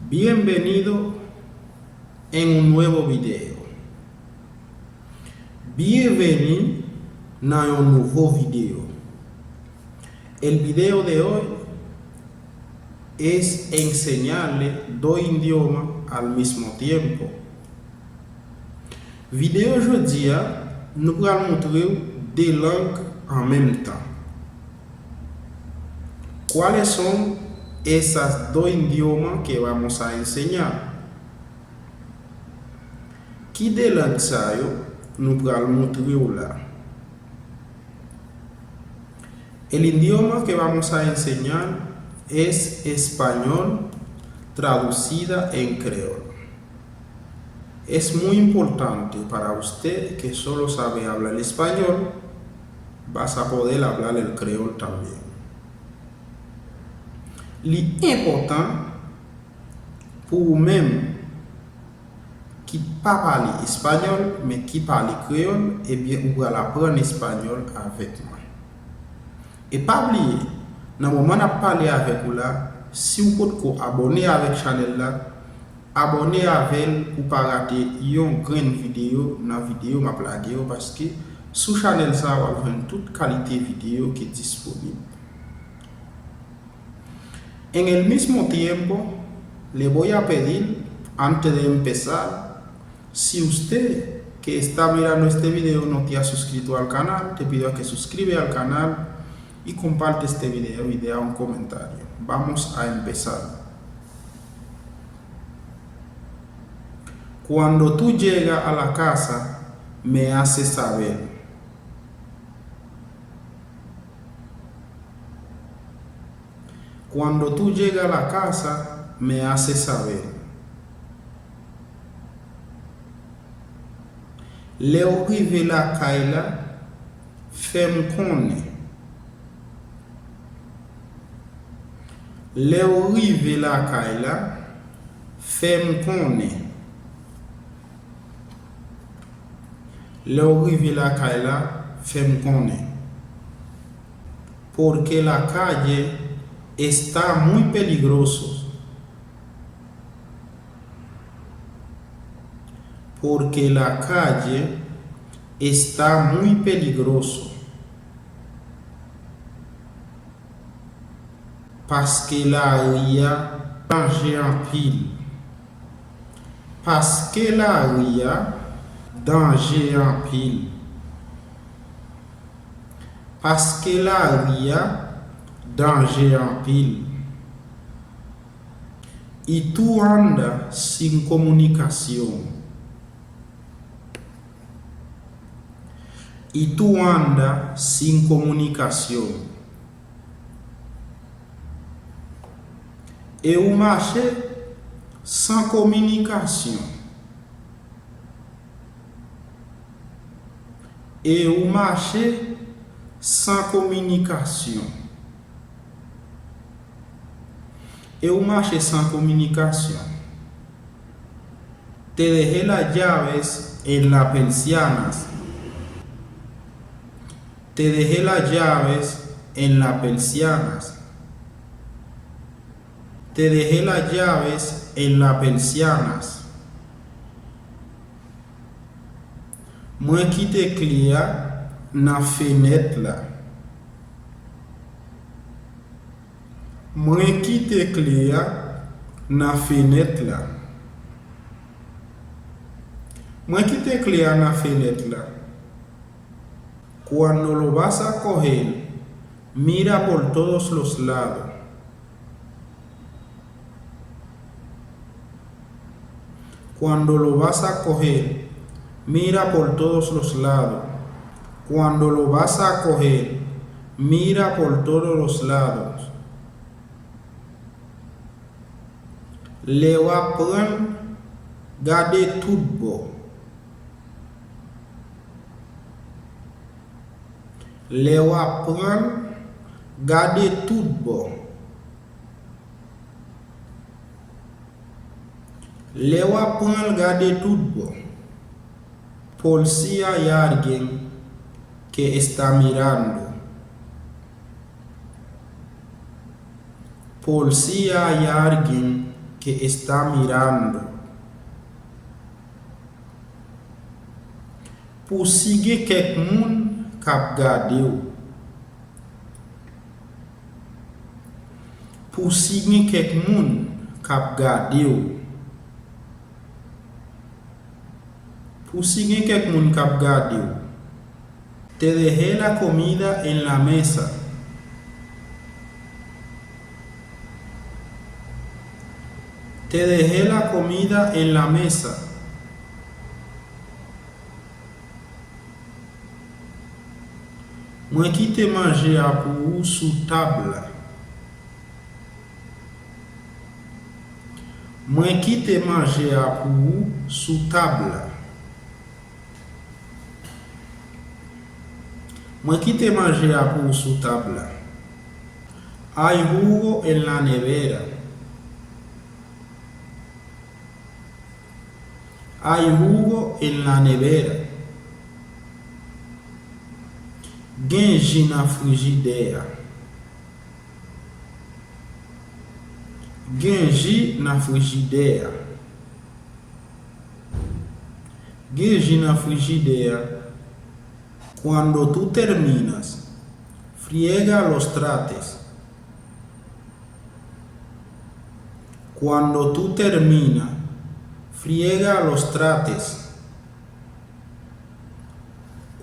Bienvenido en un nuevo video. Bienvenue dans un nouveau video. El video de hoy es enseñarle dos idiomas al mismo tiempo. Video aujourd'hui, nous allons montrer deux langues en même temps. ¿Cuáles son esas dos idiomas que vamos a enseñar? ¿Qué de langues nous allons montrer là? El idioma que vamos a enseñar es español traducida en creol. Es muy importante para usted que solo sabe hablar español, vas a poder hablar el creol también. L'important pour vous-même qui parle espagnol mais qui parle créole, eh bien, vous allez apprendre espagnol avec moi. Et pas oublier, dans le moment où je parle avec vous là, si vous pouvez abonner avec la chaîne là, abonnez avec pour ne pas rater une grande vidéo dans la vidéo ma plague parce que sur la chaîne ça vous avez toute qualité vidéo qui est disponible. En el mismo tiempo, le voy a pedir, antes de empezar, si usted que está mirando este video no te ha suscrito al canal, te pido a que suscribe al canal y comparte este video y deja un comentario. Vamos a empezar. Cuando tú llegas a la casa, me haces saber. Cuando tú llegas a la casa, me haces saber. Le arrive la Kaila, fem connaît. Le arrive la Kaila, fem connaît. Le arrive la Kaila, fem connaît. Porque la calle está muy peligroso. Porque la calle está muy peligroso. Parce que la ria danger en pile. Parce que la ria danger en pile. Parce que la ria danger en pile. Y tú andas sin comunicación. Y tú andas sin comunicación. Et vous marchez sans communication. Et vous marchez sans communication. Et vous marchez sans communication. Te dejé las llaves en las persianas. Te dejé las llaves en las persianas. Te dejé las llaves en las persianas. Moi quitté clia na fenêtre là. Moi quitté clia na fenêtre là. Moi quitté clia na fenêtre là. Cuando lo vas a coger, mira por todos los lados. Cuando lo vas a coger, mira por todos los lados. Cuando lo vas a coger, mira por todos los lados. Le va prendre, garder tout bon. Le va prendre, garder tout bon. Le va prendre, garder tout bon. Por si hay alguien que está mirando. Por si hay alguien que está mirando. Pour sigue quelques moun k'ap gade ou. Pour signe quelques moun k'ap gade ou. Pour signe quelques moun k'ap gade ou. Te dejé la comida en la mesa. Te dejé la comida en la mesa. Moi qui te mangé à pour sous table. Moi qui te mangé à pour sous table. Moi qui te mangé à pour sous table. Hay jugo en la nevera. Hay jugo en la nevera. Genji na frigideira. Genji na frigideira. Genji na frigideira. Cuando tú terminas, friega los trastes. Cuando tú terminas, friega los trastes.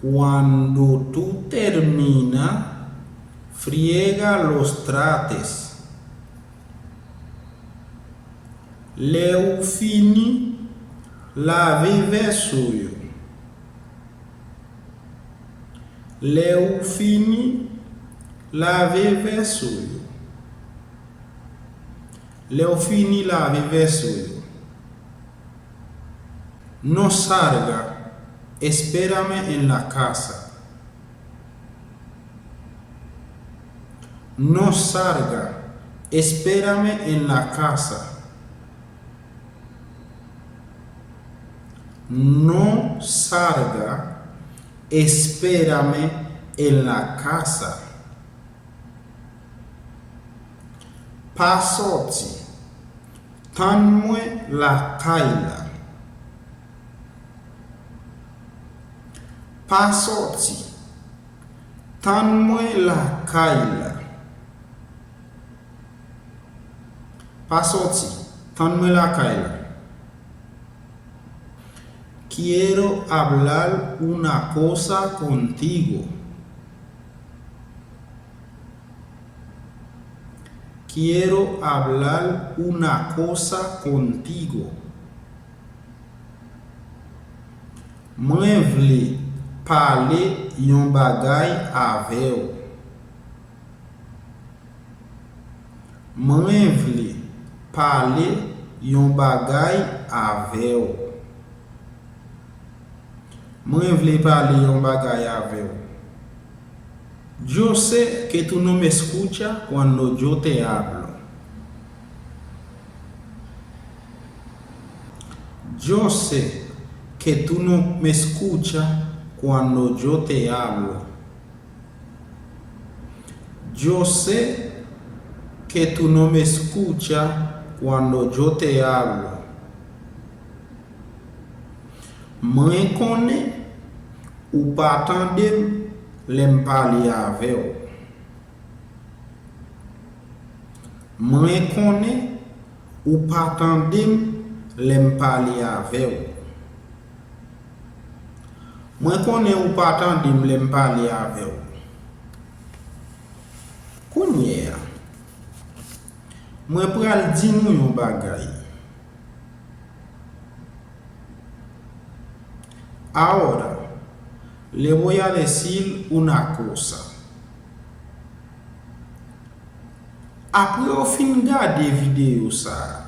Cuando tú terminas, friega los trastes. Leu fini lave vaisselle. Leu fini lave vaisselle. Leu fini lave vaisselle. No salga. Espérame en la casa. No salga. Espérame en la casa. No salga. Espérame en la casa. Pasoti. Tanmwe la kaila. Pasoti. Tanmwe la kaila. Pasoti. Tanmwe la kaila. Quiero hablar una cosa contigo. Quiero hablar una cosa contigo. Mwen vle parler yon bagay avec. Mwen vle parler yon bagay avec. Mwen vle parler yon bagay avec. Yo sé que tú no me escuchas cuando yo te hablo. Yo sé que tú no me escuchas cuando yo te hablo. Yo sé que tú no me escuchas cuando yo te hablo. Mwen connais ou pas tandem lem parler avec ou. Mwen connais ou pas tandem lem parler avec ou. Mwen connais ou pas tandem lem parler avec ou. Kounye, mwen pral di nou yon bagay. Ahora le voy a decir una cosa. Après au fin gade vidéo ça.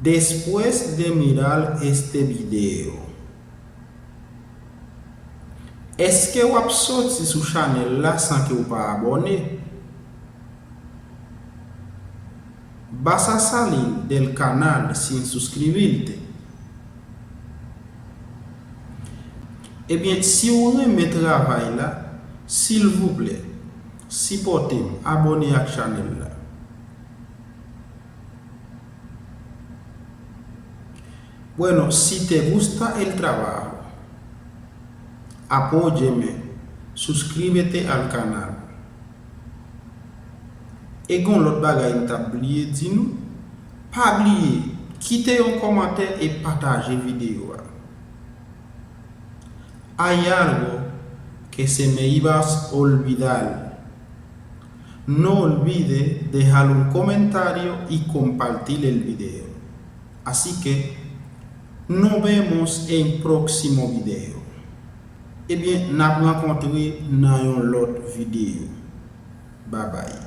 Después de mirar este video, est-ce que vous sorti sur channel là sans que vous pas abonné? Vas a salir del canal sin suscribirte. Eh bien, si vous aimez le travail là, s'il vous plaît, supportez-moi, abonnez à la chaîne là. Bueno, si te gusta el trabajo, apóyeme, suscríbete al canal. Et quand l'autre bagaille t'a oublié, dis-nous, pas oublier, quittez un commentaire et partagez vidéo. Hay algo que se me iba a olvidar. No olvide dejar un comentario y compartir el video. Así que nos vemos en el próximo video. Eh bien, nous rencontrons dans un autre vidéo. Bye bye.